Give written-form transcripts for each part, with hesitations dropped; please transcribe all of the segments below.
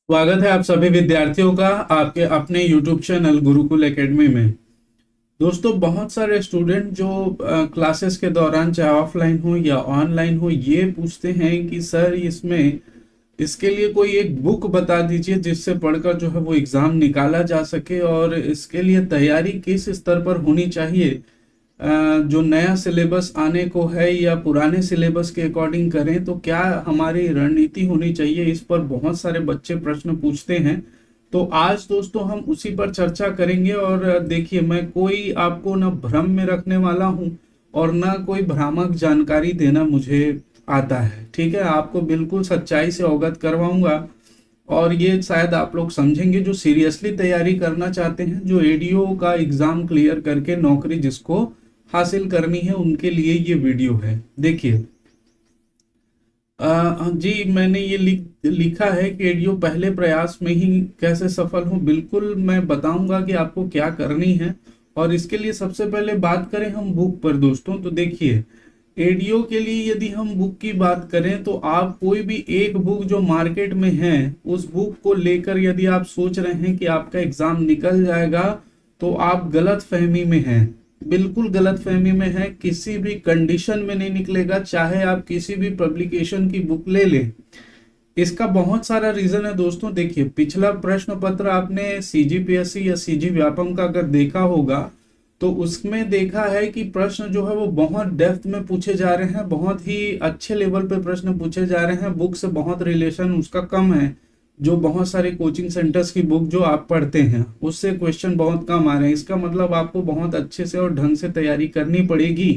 स्वागत है आप सभी विद्यार्थियों का आपके अपने YouTube चैनल गुरुकुल एकेडमी में। दोस्तों, बहुत सारे स्टूडेंट जो क्लासेस के दौरान चाहे ऑफलाइन हो या ऑनलाइन हो, ये पूछते हैं कि सर इसमें इसके लिए कोई एक बुक बता दीजिए जिससे पढ़कर जो है वो एग्जाम निकाला जा सके, और इसके लिए तैयारी किस स्तर पर होनी चाहिए। जो नया सिलेबस आने को है या पुराने सिलेबस के अकॉर्डिंग करें तो क्या हमारी रणनीति होनी चाहिए, इस पर बहुत सारे बच्चे प्रश्न पूछते हैं। तो आज दोस्तों हम उसी पर चर्चा करेंगे। और देखिए, मैं कोई आपको ना भ्रम में रखने वाला हूं और ना कोई भ्रामक जानकारी देना मुझे आता है। ठीक है, आपको बिल्कुल सच्चाई से अवगत करवाऊंगा। और ये शायद आप लोग समझेंगे जो सीरियसली तैयारी करना चाहते हैं, जो एडीओ का एग्जाम क्लियर करके नौकरी जिसको हासिल करनी है, उनके लिए ये वीडियो है। देखिए, जी मैंने ये लिखा है कि एडीओ पहले प्रयास में ही कैसे सफल हो। बिल्कुल मैं बताऊंगा कि आपको क्या करनी है। और इसके लिए सबसे पहले बात करें हम बुक पर दोस्तों, तो देखिए, एडीओ के लिए यदि हम बुक की बात करें तो आप कोई भी एक बुक जो मार्केट में है उस बुक को लेकर यदि आप सोच रहे हैं कि आपका एग्जाम निकल जाएगा, तो आप गलत फहमी में हैं। बिल्कुल गलत फहमी में है, किसी भी कंडीशन में नहीं निकलेगा, चाहे आप किसी भी पब्लिकेशन की बुक ले लें। इसका बहुत सारा रीजन है दोस्तों। देखिए, पिछला प्रश्न पत्र आपने सीजीपीएससी या सीजी व्यापम का अगर देखा होगा तो उसमें देखा है कि प्रश्न जो है वो बहुत डेप्थ में पूछे जा रहे हैं, बहुत ही अच्छे लेवल पे प्रश्न पूछे जा रहे हैं। बुक से बहुत रिलेशन उसका कम है। जो बहुत सारे कोचिंग सेंटर्स की बुक जो आप पढ़ते हैं उससे क्वेश्चन बहुत कम आ रहे हैं। इसका मतलब आपको बहुत अच्छे से और ढंग से तैयारी करनी पड़ेगी।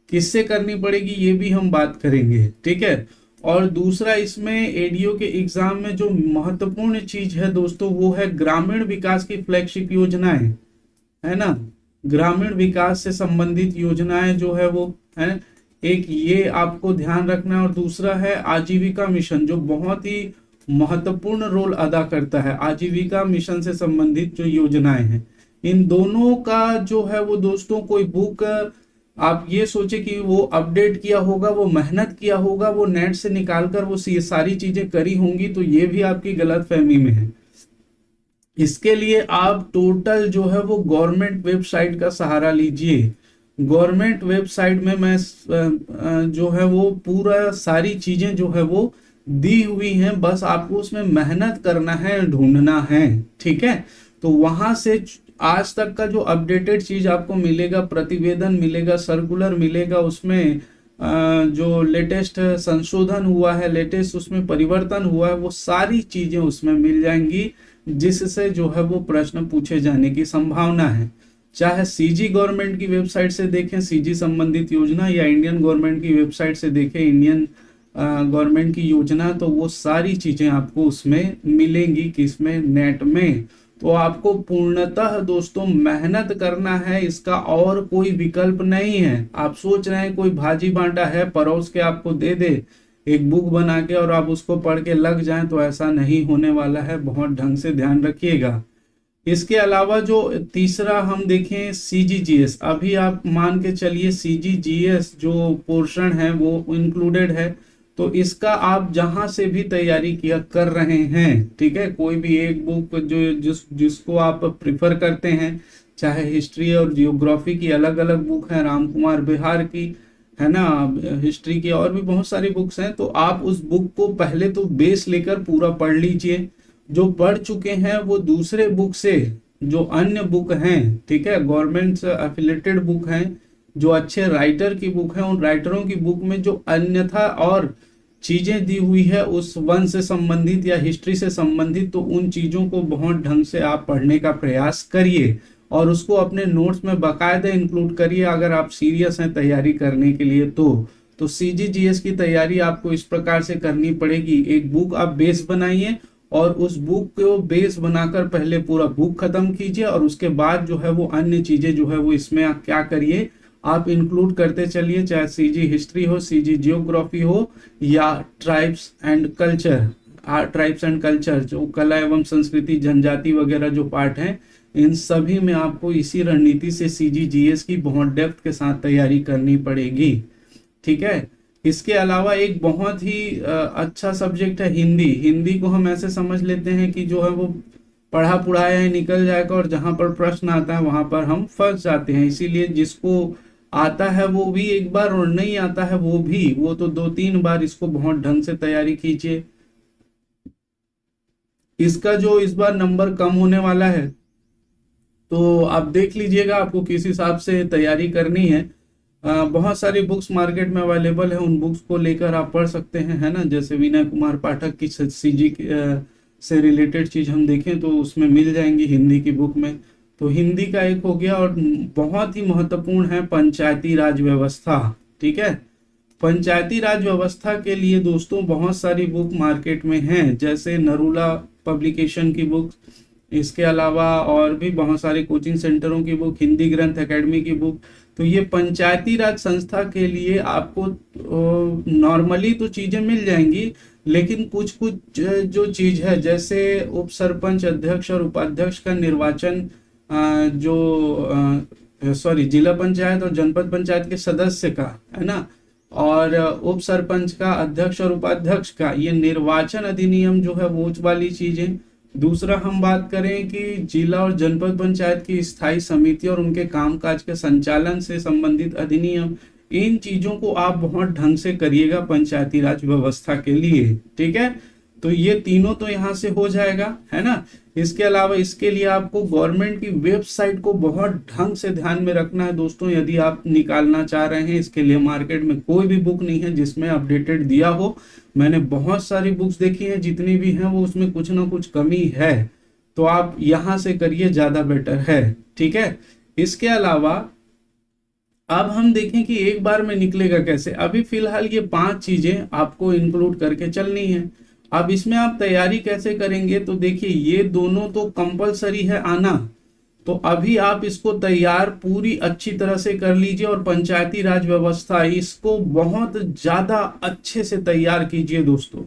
किससे करनी पड़ेगी ये भी हम बात करेंगे, ठीक है। और दूसरा, इसमें एडीओ के एग्जाम में जो महत्वपूर्ण चीज है दोस्तों, वो है ग्रामीण विकास की फ्लैगशिप योजनाएं, है ना। ग्रामीण विकास से संबंधित योजनाएं जो है वो है, एक ये आपको ध्यान रखना है। और दूसरा है आजीविका मिशन, जो बहुत ही महत्वपूर्ण रोल अदा करता है। आजीविका मिशन से संबंधित जो योजनाएं हैं, इन दोनों का जो है वो दोस्तों, कोई बुक आप ये सोचे कि वो अपडेट किया होगा, वो मेहनत किया होगा, वो नेट से निकाल कर वो सारी चीजें करी होंगी, तो ये भी आपकी गलत फहमी में है। इसके लिए आप टोटल जो है वो गवर्नमेंट वेबसाइट का सहारा लीजिए। गवर्नमेंट वेबसाइट में मैं जो है वो पूरा सारी चीजें जो है वो दी हुई हैं, बस आपको उसमें मेहनत करना है, ढूंढना है, ठीक है। तो वहां से आज तक का जो अपडेटेड चीज आपको मिलेगा, प्रतिवेदन मिलेगा, सर्कुलर मिलेगा, उसमें जो लेटेस्ट संशोधन हुआ है, लेटेस्ट उसमें परिवर्तन हुआ है, वो सारी चीजें उसमें मिल जाएंगी, जिससे जो है वो प्रश्न पूछे जाने की संभावना है। चाहे सीजी गवर्नमेंट की वेबसाइट से देखें सीजी संबंधित योजना, या इंडियन गवर्नमेंट की वेबसाइट से देखें इंडियन गवर्नमेंट की योजना, तो वो सारी चीजें आपको उसमें मिलेंगी, किसमें, नेट में। तो आपको पूर्णतः दोस्तों मेहनत करना है, इसका और कोई विकल्प नहीं है। आप सोच रहे हैं कोई भाजी बांटा है, परोस के आपको दे दे एक बुक बना के और आप उसको पढ़ के लग जाएं, तो ऐसा नहीं होने वाला है। बहुत ढंग से ध्यान रखिएगा। इसके अलावा जो तीसरा हम देखें सीजीजीएस, अभी आप मान के चलिए सीजीजीएस जो पोर्शन है वो इंक्लूडेड है। तो इसका आप जहां से भी तैयारी किया कर रहे हैं, ठीक है, कोई भी एक बुक जो जिसको आप प्रिफर करते हैं, चाहे हिस्ट्री और जियोग्राफी की अलग अलग बुक है, राम कुमार बिहार की, है ना, हिस्ट्री की और भी बहुत सारी बुक्स हैं, तो आप उस बुक को पहले तो बेस लेकर पूरा पढ़ लीजिए। जो पढ़ चुके हैं वो दूसरे बुक से, जो अन्य बुक हैं, ठीक है, गवर्नमेंट से एफिलेटेड बुक हैं, जो अच्छे राइटर की बुक है, उन राइटरों की बुक में जो अन्यथा और चीजें दी हुई है उस वन से संबंधित या हिस्ट्री से संबंधित, तो उन चीजों को बहुत ढंग से आप पढ़ने का प्रयास करिए और उसको अपने नोट्स में बाकायदा इंक्लूड करिए, अगर आप सीरियस हैं तैयारी करने के लिए। तो सीजीजीएस की तैयारी आपको इस प्रकार से करनी पड़ेगी। एक बुक आप बेस बनाइए और उस बुक को बेस बनाकर पहले पूरा बुक खत्म कीजिए, और उसके बाद जो है वो अन्य चीजें जो है वो इसमें आप क्या करिए, आप इंक्लूड करते चलिए, चाहे सीजी हिस्ट्री हो, सीजी जियोग्राफी हो, या tribes and culture, tribes and culture जो कला एवं संस्कृति, जनजाति वगैरह जो पार्ट हैं, इन सभी में आपको इसी रणनीति से सीजीजीएस की बहुत डेप्थ के साथ तैयारी करनी पड़ेगी, ठीक है। इसके अलावा एक बहुत ही अच्छा सब्जेक्ट है हिंदी। हिंदी को हम ऐसे समझ लेते हैं कि जो है वो पढ़ा पढ़ाया है निकल जाएगा, और जहां पर प्रश्न आता है वहां पर हम फंस जाते हैं। इसीलिए जिसको आता है वो भी एक बार, और नहीं आता है वो भी, वो तो 2-3 बार इसको बहुत ढंग से तैयारी कीजिए। इसका जो इस बार नंबर कम होने वाला है, तो आप देख लीजिएगा आपको किस हिसाब से तैयारी करनी है। बहुत सारी बुक्स मार्केट में अवेलेबल है, उन बुक्स को लेकर आप पढ़ सकते हैं, है ना। जैसे विनय कुमार पाठक की सीजी से रिलेटेड चीज हम देखें तो उसमें मिल जाएंगी हिंदी की बुक में। तो हिंदी का एक हो गया, और बहुत ही महत्वपूर्ण है पंचायती राज व्यवस्था। ठीक है, पंचायती राज व्यवस्था के लिए दोस्तों बहुत सारी बुक मार्केट में हैं, जैसे नरूला पब्लिकेशन की बुक, इसके अलावा और भी बहुत सारे कोचिंग सेंटरों की बुक, हिंदी ग्रंथ एकेडमी की बुक। तो ये पंचायती राज संस्था के लिए आपको नॉर्मली तो चीजें मिल जाएंगी, लेकिन कुछ कुछ जो चीज है, जैसे उप सरपंच, अध्यक्ष और उपाध्यक्ष का निर्वाचन, जो सॉरी जिला पंचायत और जनपद पंचायत के सदस्य का, है ना, और उप सरपंच का, अध्यक्ष और उपाध्यक्ष का, ये निर्वाचन अधिनियम जो है वो वाली चीजें। दूसरा हम बात करें कि जिला और जनपद पंचायत की स्थायी समिति और उनके कामकाज के संचालन से संबंधित अधिनियम, इन चीजों को आप बहुत ढंग से करिएगा पंचायती राज व्यवस्था के लिए। ठीक है, तो ये तीनों तो यहाँ से हो जाएगा, है ना। इसके अलावा इसके लिए आपको गवर्नमेंट की वेबसाइट को बहुत ढंग से ध्यान में रखना है दोस्तों। यदि आप निकालना चाह रहे हैं, इसके लिए मार्केट में कोई भी बुक नहीं है जिसमें अपडेटेड दिया हो। मैंने बहुत सारी बुक्स देखी हैं, जितनी भी हैं वो उसमें कुछ ना कुछ कमी है, तो आप यहां से करिए, ज्यादा बेटर है। ठीक है, इसके अलावा अब हम देखें कि एक बार में निकलेगा कैसे। अभी फिलहाल ये 5 चीजें आपको इंक्लूड करके चलनी है। अब इसमें आप तैयारी कैसे करेंगे, तो देखिए ये दोनों तो कंपलसरी है आना, तो अभी आप इसको तैयार पूरी अच्छी तरह से कर लीजिए, और पंचायती राज व्यवस्था इसको बहुत ज्यादा अच्छे से तैयार कीजिए दोस्तों,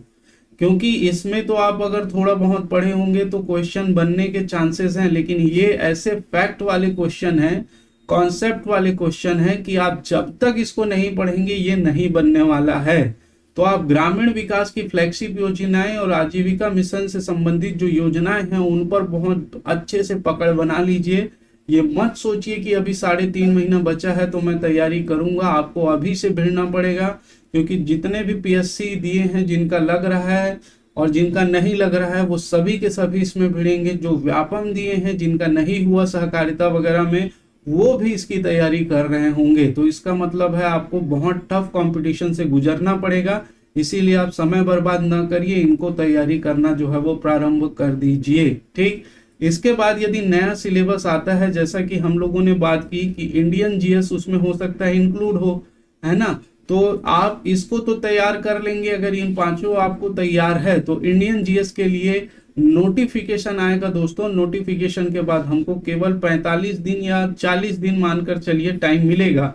क्योंकि इसमें तो आप अगर थोड़ा बहुत पढ़े होंगे तो क्वेश्चन बनने के चांसेस हैं, लेकिन ये ऐसे फैक्ट वाले क्वेश्चन हैं, कॉन्सेप्ट वाले क्वेश्चन हैं कि आप जब तक इसको नहीं पढ़ेंगे ये नहीं बनने वाला है। तो आप ग्रामीण विकास की फ्लैगशिप योजनाएं और आजीविका मिशन से संबंधित जो योजनाएं हैं उन पर बहुत अच्छे से पकड़ बना लीजिए। ये मत सोचिए कि अभी 3.5 महीना बचा है तो मैं तैयारी करूंगा। आपको अभी से भिड़ना पड़ेगा, क्योंकि जितने भी पीएससी दिए हैं, जिनका लग रहा है और जिनका नहीं लग रहा है, वो सभी के सभी इसमें भिड़ेंगे। जो व्यापम दिए हैं, जिनका नहीं हुआ सहकारिता वगैरह में, वो भी इसकी तैयारी कर रहे होंगे। तो इसका मतलब है आपको बहुत टफ कंपटीशन से गुजरना पड़ेगा। इसीलिए आप समय बर्बाद ना करिए, इनको तैयारी करना जो है वो प्रारंभ कर दीजिए। ठीक, इसके बाद यदि नया सिलेबस आता है, जैसा कि हम लोगों ने बात की कि इंडियन जीएस उसमें हो सकता है इंक्लूड हो, है ना, तो आप इसको तो तैयार कर लेंगे। अगर इन 5 आपको तैयार है तो इंडियन जीएस के लिए नोटिफिकेशन आएगा दोस्तों। नोटिफिकेशन के बाद हमको केवल 45 दिन या 40 दिन मानकर चलिए टाइम मिलेगा,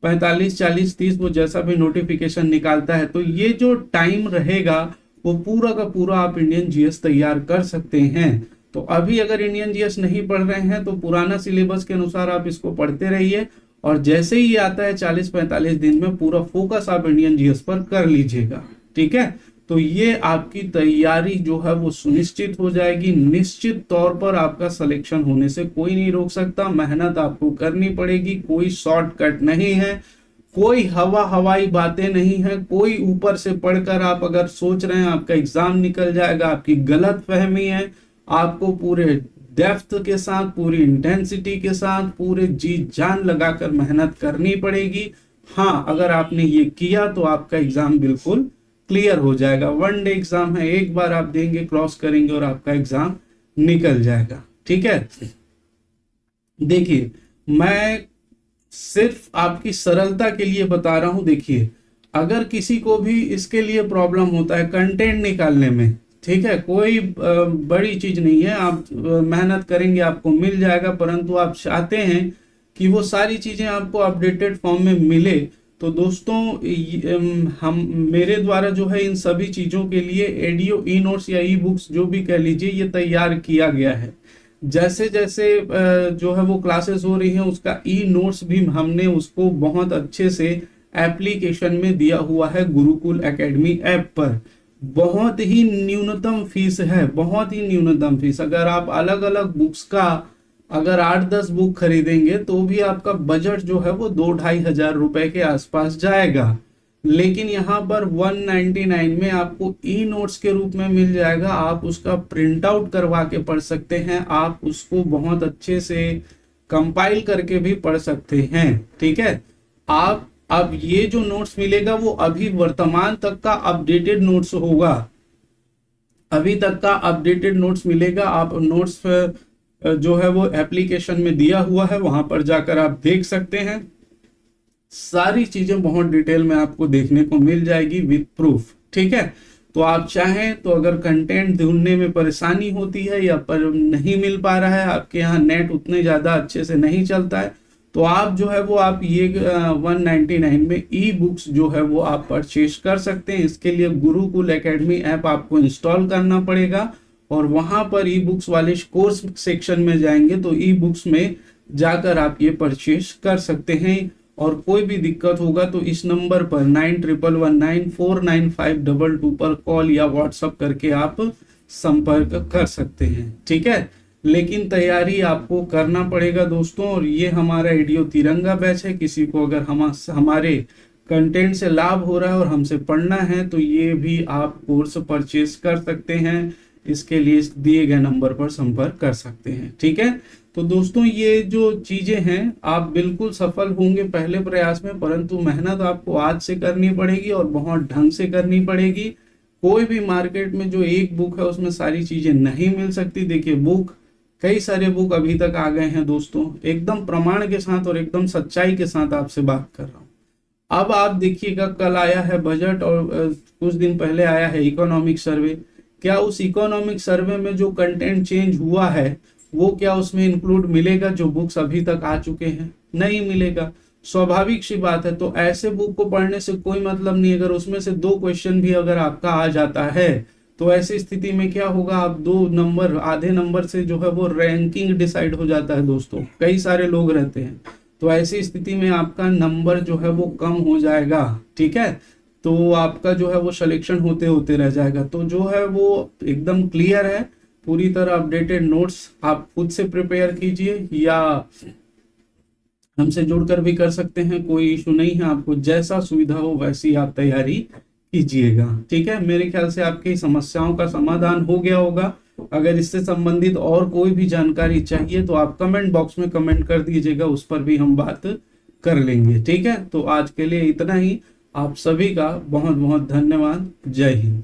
45, 40, 30, वो जैसा भी नोटिफिकेशन निकालता है। तो ये जो टाइम रहेगा वो पूरा का पूरा आप इंडियन जीएस तैयार कर सकते हैं। तो अभी अगर इंडियन जीएस नहीं पढ़ रहे हैं तो पुराना सिलेबस के अनुसार आप इसको पढ़ते रहिए, और जैसे ही आता है 40-45 दिन में पूरा फोकस आप इंडियन जीएस पर कर लीजिएगा। ठीक है, तो ये आपकी तैयारी जो है वो सुनिश्चित हो जाएगी। निश्चित तौर पर आपका सिलेक्शन होने से कोई नहीं रोक सकता। मेहनत आपको करनी पड़ेगी, कोई शॉर्टकट नहीं है, कोई हवाई बातें नहीं है, कोई ऊपर से पढ़कर आप अगर सोच रहे हैं आपका एग्जाम निकल जाएगा, आपकी गलत फहमी है। आपको पूरे डेप्थ के साथ, पूरी इंटेंसिटी के साथ, पूरे जी जान लगाकर मेहनत करनी पड़ेगी। हाँ, अगर आपने ये किया तो आपका एग्जाम बिल्कुल क्लियर हो जाएगा। 1 डे एग्जाम है, एक बार आप देंगे, क्रॉस करेंगे और आपका एग्जाम निकल जाएगा। ठीक है, देखिए मैं सिर्फ आपकी सरलता के लिए बता रहा हूं। देखिए, अगर किसी को भी इसके लिए प्रॉब्लम होता है कंटेंट निकालने में, ठीक है, कोई बड़ी चीज नहीं है, आप मेहनत करेंगे आपको मिल जाएगा, परंतु आप चाहते हैं कि वो सारी चीजें आपको अपडेटेड फॉर्म में मिले, तो दोस्तों हम मेरे द्वारा जो है इन सभी चीजों के लिए एडियो ई नोट्स या ई बुक्स जो भी कह लीजिए, ये तैयार किया गया है। जैसे जैसे जो है वो क्लासेस हो रही हैं, उसका ई नोट्स भी हमने उसको बहुत अच्छे से एप्लीकेशन में दिया हुआ है गुरुकुल एकेडमी ऐप पर। बहुत ही न्यूनतम फीस है, बहुत ही न्यूनतम फीस। अगर आप अलग अलग बुक्स का अगर 8-10 बुक खरीदेंगे तो भी आपका बजट जो है वो 2-2.5 हजार रुपए के आसपास जाएगा। लेकिन यहाँ पर 199 में आपको ई नोट्स के रूप में मिल जाएगा। आप उसका प्रिंट आउट करवा के पढ़ सकते हैं, आप उसको बहुत अच्छे से कंपाइल करके भी पढ़ सकते हैं। ठीक है, आप अब ये जो नोट्स मिलेगा वो अभी वर्तमान तक का अपडेटेड नोट्स होगा, अभी तक का अपडेटेड नोट्स मिलेगा। आप नोट्स जो है वो एप्लीकेशन में दिया हुआ है, वहां पर जाकर आप देख सकते हैं। सारी चीजें बहुत डिटेल में आपको देखने को मिल जाएगी विद प्रूफ। ठीक है, तो आप चाहें तो अगर कंटेंट ढूंढने में परेशानी होती है या पर नहीं मिल पा रहा है, आपके यहाँ नेट उतने ज्यादा अच्छे से नहीं चलता है, तो आप जो है वो आप ये 199 में ई बुक्स जो है वो आप परचेज कर सकते हैं। इसके लिए गुरुकुल एकेडमी ऐप आपको इंस्टॉल करना पड़ेगा और वहां पर ई बुक्स वाले कोर्स सेक्शन में जाएंगे तो ई बुक्स में जाकर आप ये परचेज कर सकते हैं। और कोई भी दिक्कत होगा तो इस नंबर पर 9111949522 पर कॉल या व्हाट्सएप करके आप संपर्क कर सकते हैं। ठीक है, लेकिन तैयारी आपको करना पड़ेगा दोस्तों। और ये हमारा एडियो तिरंगा बैच है, किसी को अगर हमारे कंटेंट से लाभ हो रहा है और हमसे पढ़ना है तो ये भी आप कोर्स परचेज कर सकते हैं। इसके लिए दिए गए नंबर पर संपर्क कर सकते हैं। ठीक है, तो दोस्तों ये जो चीजें हैं आप बिल्कुल सफल होंगे पहले प्रयास में, परंतु मेहनत आपको आज से करनी पड़ेगी और बहुत ढंग से करनी पड़ेगी। कोई भी मार्केट में जो एक बुक है उसमें सारी चीजें नहीं मिल सकती। देखिए बुक, कई सारे बुक अभी तक आ गए हैं दोस्तों, एकदम प्रमाण के साथ और एकदम सच्चाई के साथ आपसे बात कर रहा हूँ। अब आप देखिएगा, कल आया है बजट और कुछ दिन पहले आया है इकोनॉमिक सर्वे। क्या उस इकोनॉमिक सर्वे में जो कंटेंट चेंज हुआ है वो क्या उसमें इंक्लूड मिलेगा जो बुक्स अभी तक आ चुके हैं? नहीं मिलेगा, स्वाभाविक सी बात है। तो ऐसे बुक को पढ़ने से कोई मतलब नहीं। अगर उसमें से 2 क्वेश्चन भी अगर आपका आ जाता है तो ऐसी स्थिति में क्या होगा, आप 2 नंबर, आधे नंबर से जो है वो रैंकिंग डिसाइड हो जाता है दोस्तों। कई सारे लोग रहते हैं, तो ऐसी स्थिति में आपका नंबर जो है वो कम हो जाएगा। ठीक है, तो आपका जो है वो सिलेक्शन होते होते रह जाएगा। तो जो है वो एकदम क्लियर है, पूरी तरह अपडेटेड नोट्स आप खुद से प्रिपेयर कीजिए या हमसे जुड़कर भी कर सकते हैं, कोई इशू नहीं है। आपको जैसा सुविधा हो वैसी आप तैयारी कीजिएगा। ठीक है, मेरे ख्याल से आपकी समस्याओं का समाधान हो गया होगा। अगर इससे संबंधित और कोई भी जानकारी चाहिए तो आप कमेंट बॉक्स में कमेंट कर दीजिएगा, उस पर भी हम बात कर लेंगे। ठीक है, तो आज के लिए इतना ही। आप सभी का बहुत बहुत धन्यवाद। जय हिंद।